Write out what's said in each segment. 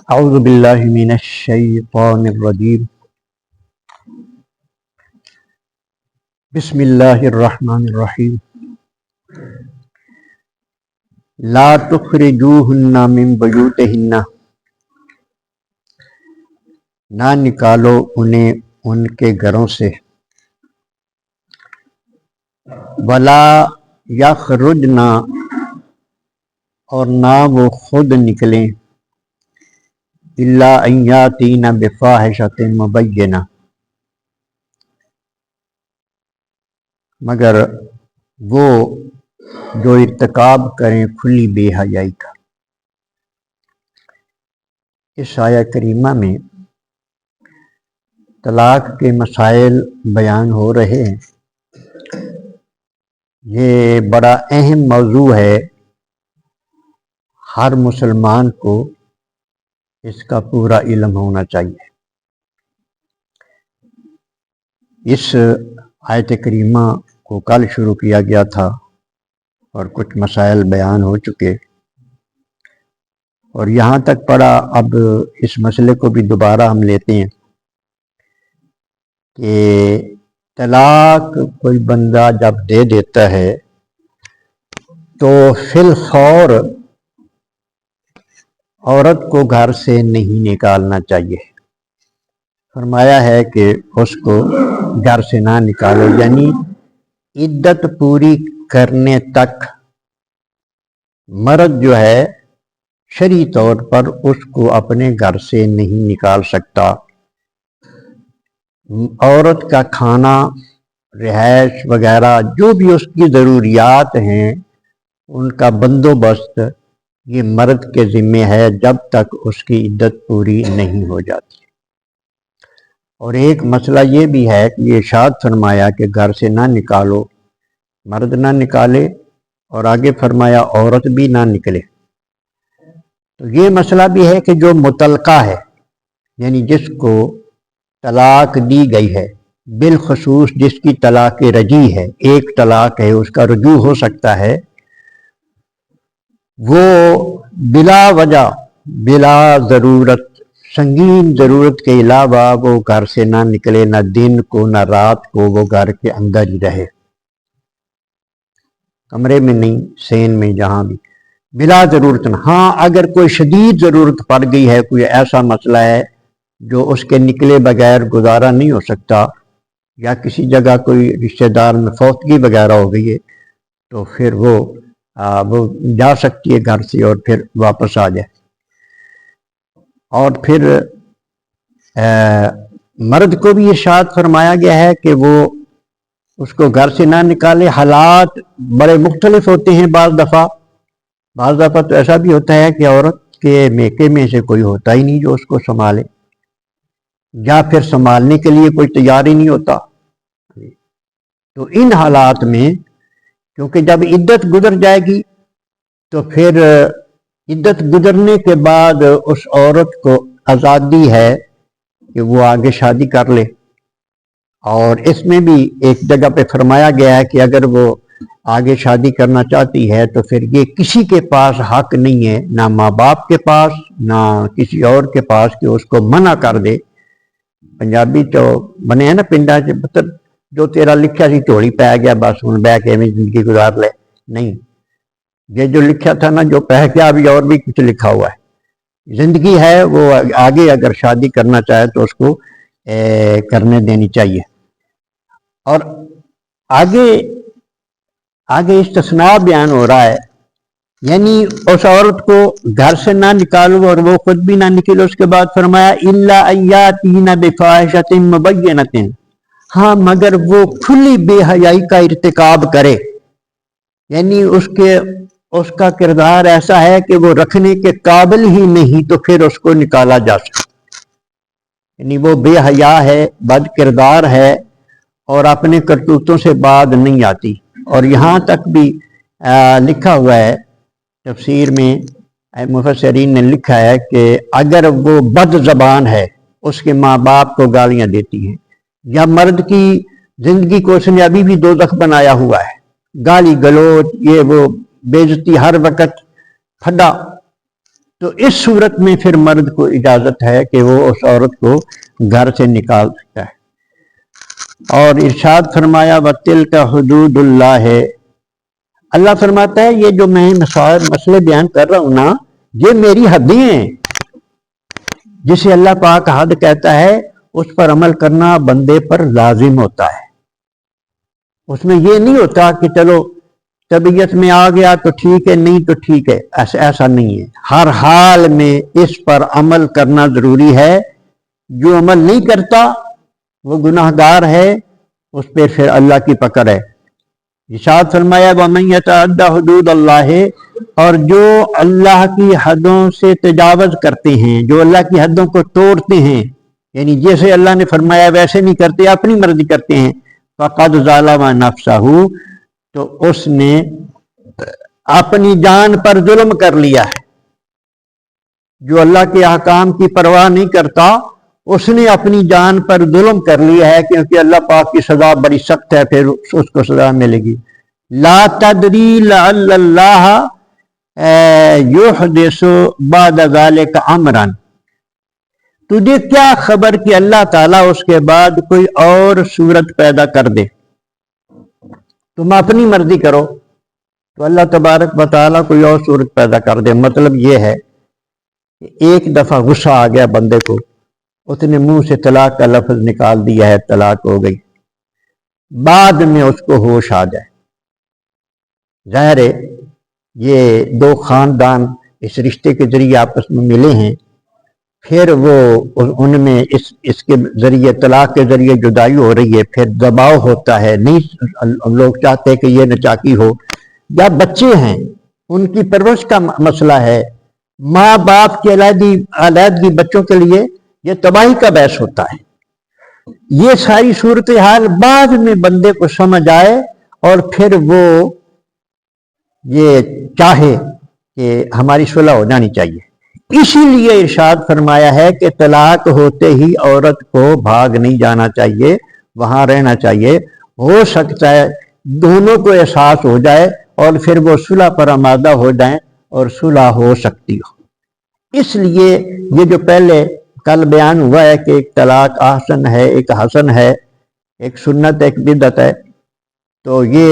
اعوذ باللہ من الشیطان الرجیم بسم اللہ الرحمن الرحیم لا تخرجوہن من بیوتہن، نہ نکالو انہیں ان کے گھروں سے، ولا یخرجن، اور نہ وہ خود نکلیں، الا ان یاتین بفاحشۃ مبینہ، مگر وہ جو ارتکاب کریں کھلی بے حیائی کا۔ اس آیہ کریمہ میں طلاق کے مسائل بیان ہو رہے ہیں۔ یہ بڑا اہم موضوع ہے، ہر مسلمان کو اس کا پورا علم ہونا چاہیے۔ اس آیت کریمہ کو کل شروع کیا گیا تھا اور کچھ مسائل بیان ہو چکے، اور یہاں تک پڑھا۔ اب اس مسئلے کو بھی دوبارہ ہم لیتے ہیں کہ طلاق کوئی بندہ جب دے دیتا ہے تو فی الفور عورت کو گھر سے نہیں نکالنا چاہیے۔ فرمایا ہے کہ اس کو گھر سے نہ نکالو، یعنی عدت پوری کرنے تک مرد جو ہے شرعی طور پر اس کو اپنے گھر سے نہیں نکال سکتا۔ عورت کا کھانا، رہائش وغیرہ جو بھی اس کی ضروریات ہیں، ان کا بندوبست یہ مرد کے ذمے ہے جب تک اس کی عدت پوری نہیں ہو جاتی۔ اور ایک مسئلہ یہ بھی ہے کہ یہ ارشاد فرمایا کہ گھر سے نہ نکالو، مرد نہ نکالے، اور آگے فرمایا عورت بھی نہ نکلے۔ تو یہ مسئلہ بھی ہے کہ جو مطلقہ ہے، یعنی جس کو طلاق دی گئی ہے، بالخصوص جس کی طلاق رجعی ہے، ایک طلاق ہے، اس کا رجوع ہو سکتا ہے، وہ بلا وجہ، بلا ضرورت، سنگین ضرورت کے علاوہ وہ گھر سے نہ نکلے، نہ دن کو نہ رات کو وہ گھر کے اندر ہی رہے، کمرے میں نہیں، سین میں، جہاں بھی، بلا ضرورت نہ۔ ہاں اگر کوئی شدید ضرورت پڑ گئی ہے، کوئی ایسا مسئلہ ہے جو اس کے نکلے بغیر گزارا نہیں ہو سکتا، یا کسی جگہ کوئی رشتہ دار میں فوتگی وغیرہ ہو گئی ہے، تو پھر وہ جا سکتی ہے گھر سے اور پھر واپس آ جائے۔ اور پھر مرد کو بھی ارشاد فرمایا گیا ہے کہ وہ اس کو گھر سے نہ نکالے۔ حالات بڑے مختلف ہوتے ہیں، بعض دفعہ تو ایسا بھی ہوتا ہے کہ عورت کے میکے میں سے کوئی ہوتا ہی نہیں جو اس کو سنبھالے، یا پھر سنبھالنے کے لیے کوئی تیار ہی نہیں ہوتا۔ تو ان حالات میں کیونکہ جب عدت گزر جائے گی تو پھر عدت گزرنے کے بعد اس عورت کو آزادی ہے کہ وہ آگے شادی کر لے۔ اور اس میں بھی ایک جگہ پہ فرمایا گیا ہے کہ اگر وہ آگے شادی کرنا چاہتی ہے تو پھر یہ کسی کے پاس حق نہیں ہے، نہ ماں باپ کے پاس، نہ کسی اور کے پاس، کہ اس کو منع کر دے۔ پنجابی تو بنے ہیں نا پنڈا چ، جو تیرا لکھیا سی جھولی پی گیا، بس ہوں بہ کے میں زندگی گزار لے۔ نہیں، یہ جو لکھا تھا نا، جو پہ گیا، ابھی اور بھی کچھ لکھا ہوا ہے۔ زندگی ہے، وہ آگے اگر شادی کرنا چاہے تو اس کو کرنے دینی چاہیے۔ اور آگے استثناء بیان ہو رہا ہے، یعنی اس عورت کو گھر سے نہ نکالو اور وہ خود بھی نہ نکلے۔ اس کے بعد فرمایا الا ان یاتین بفاحشۃ مبینۃ، ہاں مگر وہ کھلی بے حیائی کا ارتکاب کرے، یعنی اس کا کردار ایسا ہے کہ وہ رکھنے کے قابل ہی نہیں، تو پھر اس کو نکالا جا سکتا، یعنی وہ بے حیا ہے، بد کردار ہے، اور اپنے کرتوتوں سے بعد نہیں آتی۔ اور یہاں تک بھی لکھا ہوا ہے، تفسیر میں مفسرین نے لکھا ہے کہ اگر وہ بد زبان ہے، اس کے ماں باپ کو گالیاں دیتی ہیں، یا مرد کی زندگی کو اس نے ابھی بھی دوزخ بنایا ہوا ہے، گالی گلوچ، یہ وہ بے عزتی ہر وقت، پھڈا، تو اس صورت میں پھر مرد کو اجازت ہے کہ وہ اس عورت کو گھر سے نکال سکتا ہے۔ اور ارشاد فرمایا وَتِلْكَ حُدُودُ اللَّهِ، اللہ فرماتا ہے یہ جو میں مسئلے بیان کر رہا ہوں نا، یہ میری حدیں ہیں۔ جسے اللہ پاک حد کہتا ہے اس پر عمل کرنا بندے پر لازم ہوتا ہے۔ اس میں یہ نہیں ہوتا کہ چلو طبیعت میں آ گیا تو ٹھیک ہے، نہیں تو ٹھیک ہے، ایسا نہیں ہے۔ ہر حال میں اس پر عمل کرنا ضروری ہے۔ جو عمل نہیں کرتا وہ گناہ گار ہے، اس پہ پھر اللہ کی پکڑ ہے۔ ارشاد فرمایا وَمَن يَتَعَدَّ حُدُودَ اللَّهِ، اور جو اللہ کی حدوں سے تجاوز کرتے ہیں، جو اللہ کی حدوں کو توڑتے ہیں، یعنی جیسے اللہ نے فرمایا ویسے نہیں کرتے، اپنی مرضی کرتے ہیں، فَقَدْ ظَلَمَ نَفْسَهُ، تو اس نے اپنی جان پر ظلم کر لیا ہے۔ جو اللہ کے احکام کی پرواہ نہیں کرتا، اس نے اپنی جان پر ظلم کر لیا ہے، کیونکہ اللہ پاک کی سزا بڑی سخت ہے، پھر اس کو سزا ملے گی۔ لا تدری لعل اللہ یحدث بعد ذلک امرا، تجھے کیا خبر کہ اللہ تعالیٰ اس کے بعد کوئی اور صورت پیدا کر دے۔ تم اپنی مرضی کرو تو اللہ تبارک و تعالیٰ کوئی اور صورت پیدا کر دے۔ مطلب یہ ہے کہ ایک دفعہ غصہ آ گیا بندے کو، اس نے منہ سے طلاق کا لفظ نکال دیا ہے، طلاق ہو گئی، بعد میں اس کو ہوش آ جائے۔ ظاہر ہے یہ دو خاندان اس رشتے کے ذریعے آپس میں ملے ہیں، پھر وہ ان میں اس کے ذریعے طلاق کے ذریعے جدائی ہو رہی ہے، پھر دباؤ ہوتا ہے، نہیں لوگ چاہتے کہ یہ نچاکی ہو، یا بچے ہیں ان کی پرورش کا مسئلہ ہے، ماں باپ کی علیحدگی بچوں کے لیے یہ تباہی کا باعث ہوتا ہے۔ یہ ساری صورتحال بعد میں بندے کو سمجھ آئے اور پھر وہ یہ چاہے کہ ہماری صلح ہو جانی چاہیے۔ اسی لیے ارشاد فرمایا ہے کہ طلاق ہوتے ہی عورت کو بھاگ نہیں جانا چاہیے، وہاں رہنا چاہیے۔ ہو سکتا ہے دونوں کو احساس ہو جائے اور پھر وہ صلح پر آمادہ ہو جائیں اور صلح ہو سکتی ہو۔ اس لیے یہ جو پہلے کل بیان ہوا ہے کہ ایک طلاق احسن ہے، ایک حسن ہے، ایک سنت ایک بدعت ہے، تو یہ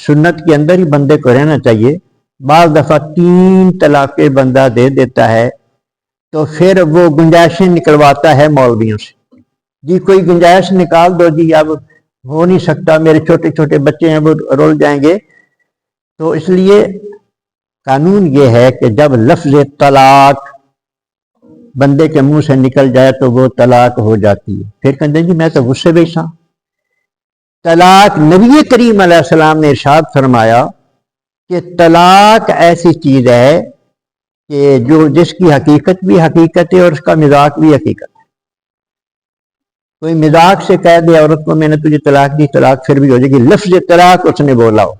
سنت کے اندر ہی بندے کو رہنا چاہیے۔ بعض دفعہ 3 طلاقیں بندہ دے دیتا ہے تو پھر وہ گنجائشیں نکلواتا ہے مولویوں سے، جی کوئی گنجائش نکال دو، جی اب ہو نہیں سکتا، میرے چھوٹے چھوٹے بچے ہیں وہ رول جائیں گے۔ تو اس لیے قانون یہ ہے کہ جب لفظ طلاق بندے کے منہ سے نکل جائے تو وہ طلاق ہو جاتی ہے۔ پھر کہتے ہیں جی میں تو غصے بیچا۔ طلاق نبی کریم علیہ السلام نے ارشاد فرمایا کہ طلاق ایسی چیز ہے کہ جس کی حقیقت بھی حقیقت ہے اور اس کا مذاق بھی حقیقت ہے۔ کوئی مذاق سے کہہ دے عورت کو میں نے تجھے طلاق دی، طلاق پھر بھی ہو جائے گی، لفظ طلاق اس نے بولا ہو۔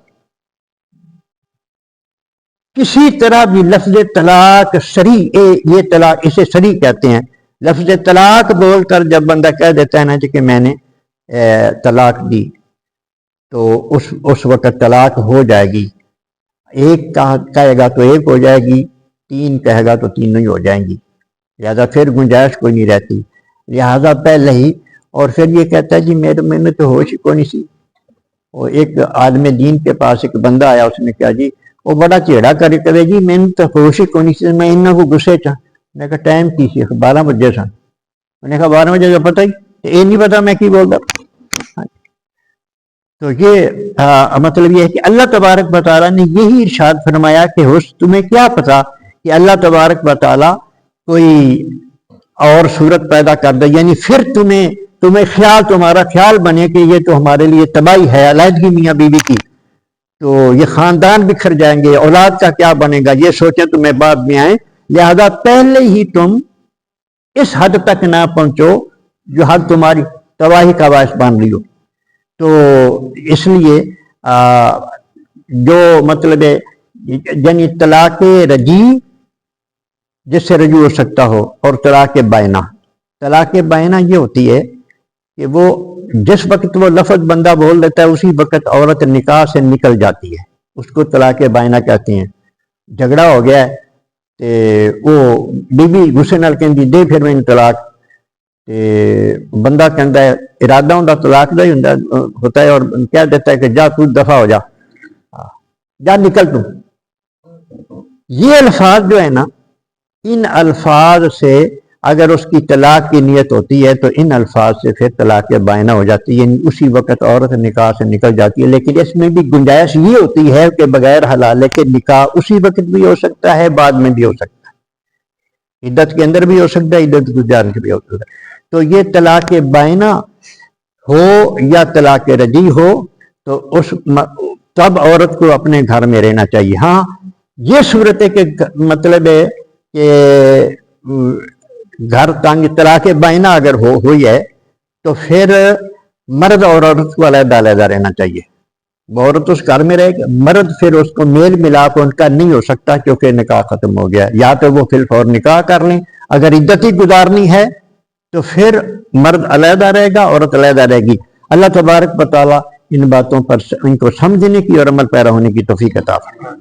کسی طرح بھی لفظ طلاق صریح، یہ طلاق اسے صریح کہتے ہیں، لفظ طلاق بول کر جب بندہ کہہ دیتا ہے نا جی کہ میں نے طلاق دی، تو اس وقت طلاق ہو جائے گی۔ ایک کہے گا تو ایک ہو جائے گی، 3 کہے گا تو 3 نہیں ہو جائیں گی، لہذا پھر گنجائش کوئی نہیں رہتی، لہذا پہلے ہی۔ اور پھر یہ کہتا ہے جی میں نے تو ہوش ہی کو نہیں سی۔ اور ایک عالم دین کے پاس ایک بندہ آیا، اس نے کہا جی وہ بڑا چیڑا کرے کرے جی میں نے تو ہوش ہی کو نہیں سی، میں انہوں کو غصے چاہ۔ میں نے کہا ٹائم کی سی 12 بجے سن۔ میں نے کہا 12 بجے کا پتہ ہی یہ نہیں پتا میں کی بول رہا۔ تو یہ مطلب یہ ہے کہ اللہ تبارک و تعالیٰ نے یہی ارشاد فرمایا کہ تمہیں کیا پتا کہ اللہ تبارک و تعالیٰ کوئی اور صورت پیدا کر دے، یعنی پھر تمہیں تمہارا خیال بنے کہ یہ تو ہمارے لیے تباہی ہے، علیحدگی میاں بیوی کی، تو یہ خاندان بکھر جائیں گے، اولاد کا کیا بنے گا، یہ سوچیں تمہیں بعد میں آئیں، لہذا پہلے ہی تم اس حد تک نہ پہنچو جو حد تمہاری تباہی کا باعث بن رہی ہو۔ تو اس لیے جو مطلب یعنی طلاق رجی جس سے رجوع ہو سکتا ہو، اور طلاق بائنہ یہ ہوتی ہے کہ وہ جس وقت وہ لفظ بندہ بول دیتا ہے اسی وقت عورت نکاح سے نکل جاتی ہے، اس کو طلاق بائنہ کہتے ہیں۔ جھگڑا ہو گیا ہے، تے وہ بی بی غصے نال کہندی دے پھر میں طلاق، تے بندہ کہندا ہے ارادہ ہوندا طلاق دا ہی ہوتا ہے اور کہہ دیتا ہے کہ جا تو دفع ہو جا، جا نکل تو۔ یہ الفاظ جو ہے نا، ان الفاظ سے اگر اس کی طلاق کی نیت ہوتی ہے تو ان الفاظ سے پھر طلاق بائنہ ہو جاتی ہے، یعنی اسی وقت عورت نکاح سے نکل جاتی ہے۔ لیکن اس میں بھی گنجائش یہ ہوتی ہے کہ بغیر حلالے کے نکاح اسی وقت بھی ہو سکتا ہے، بعد میں بھی ہو سکتا ہے، عدت کے اندر بھی ہو سکتا ہے، عدت گزار کے بھی ہو سکتا ہے۔ تو یہ طلاق بائنہ ہو یا طلاق رجعی ہو تو تب عورت کو اپنے گھر میں رہنا چاہیے۔ ہاں یہ صورت ہے کہ مطلب ہے کہ گھر تنگ، طلاق بائنہ اگر ہوئی ہے تو پھر مرد اور عورت کو علیحدہ علیحدہ رہنا چاہیے۔ عورت اس گھر میں رہے گا، مرد پھر اس کو میل ملاپ ان کا نہیں ہو سکتا کیونکہ نکاح ختم ہو گیا۔ یا تو وہ فی الفور نکاح کر لیں، اگر عدت ہی گزارنی ہے تو پھر مرد علیحدہ رہے گا، عورت علیحدہ رہے گی۔ اللہ تبارک و تعالیٰ ان باتوں پر ان کو سمجھنے کی اور عمل پیرا ہونے کی توفیق عطا فرمائے۔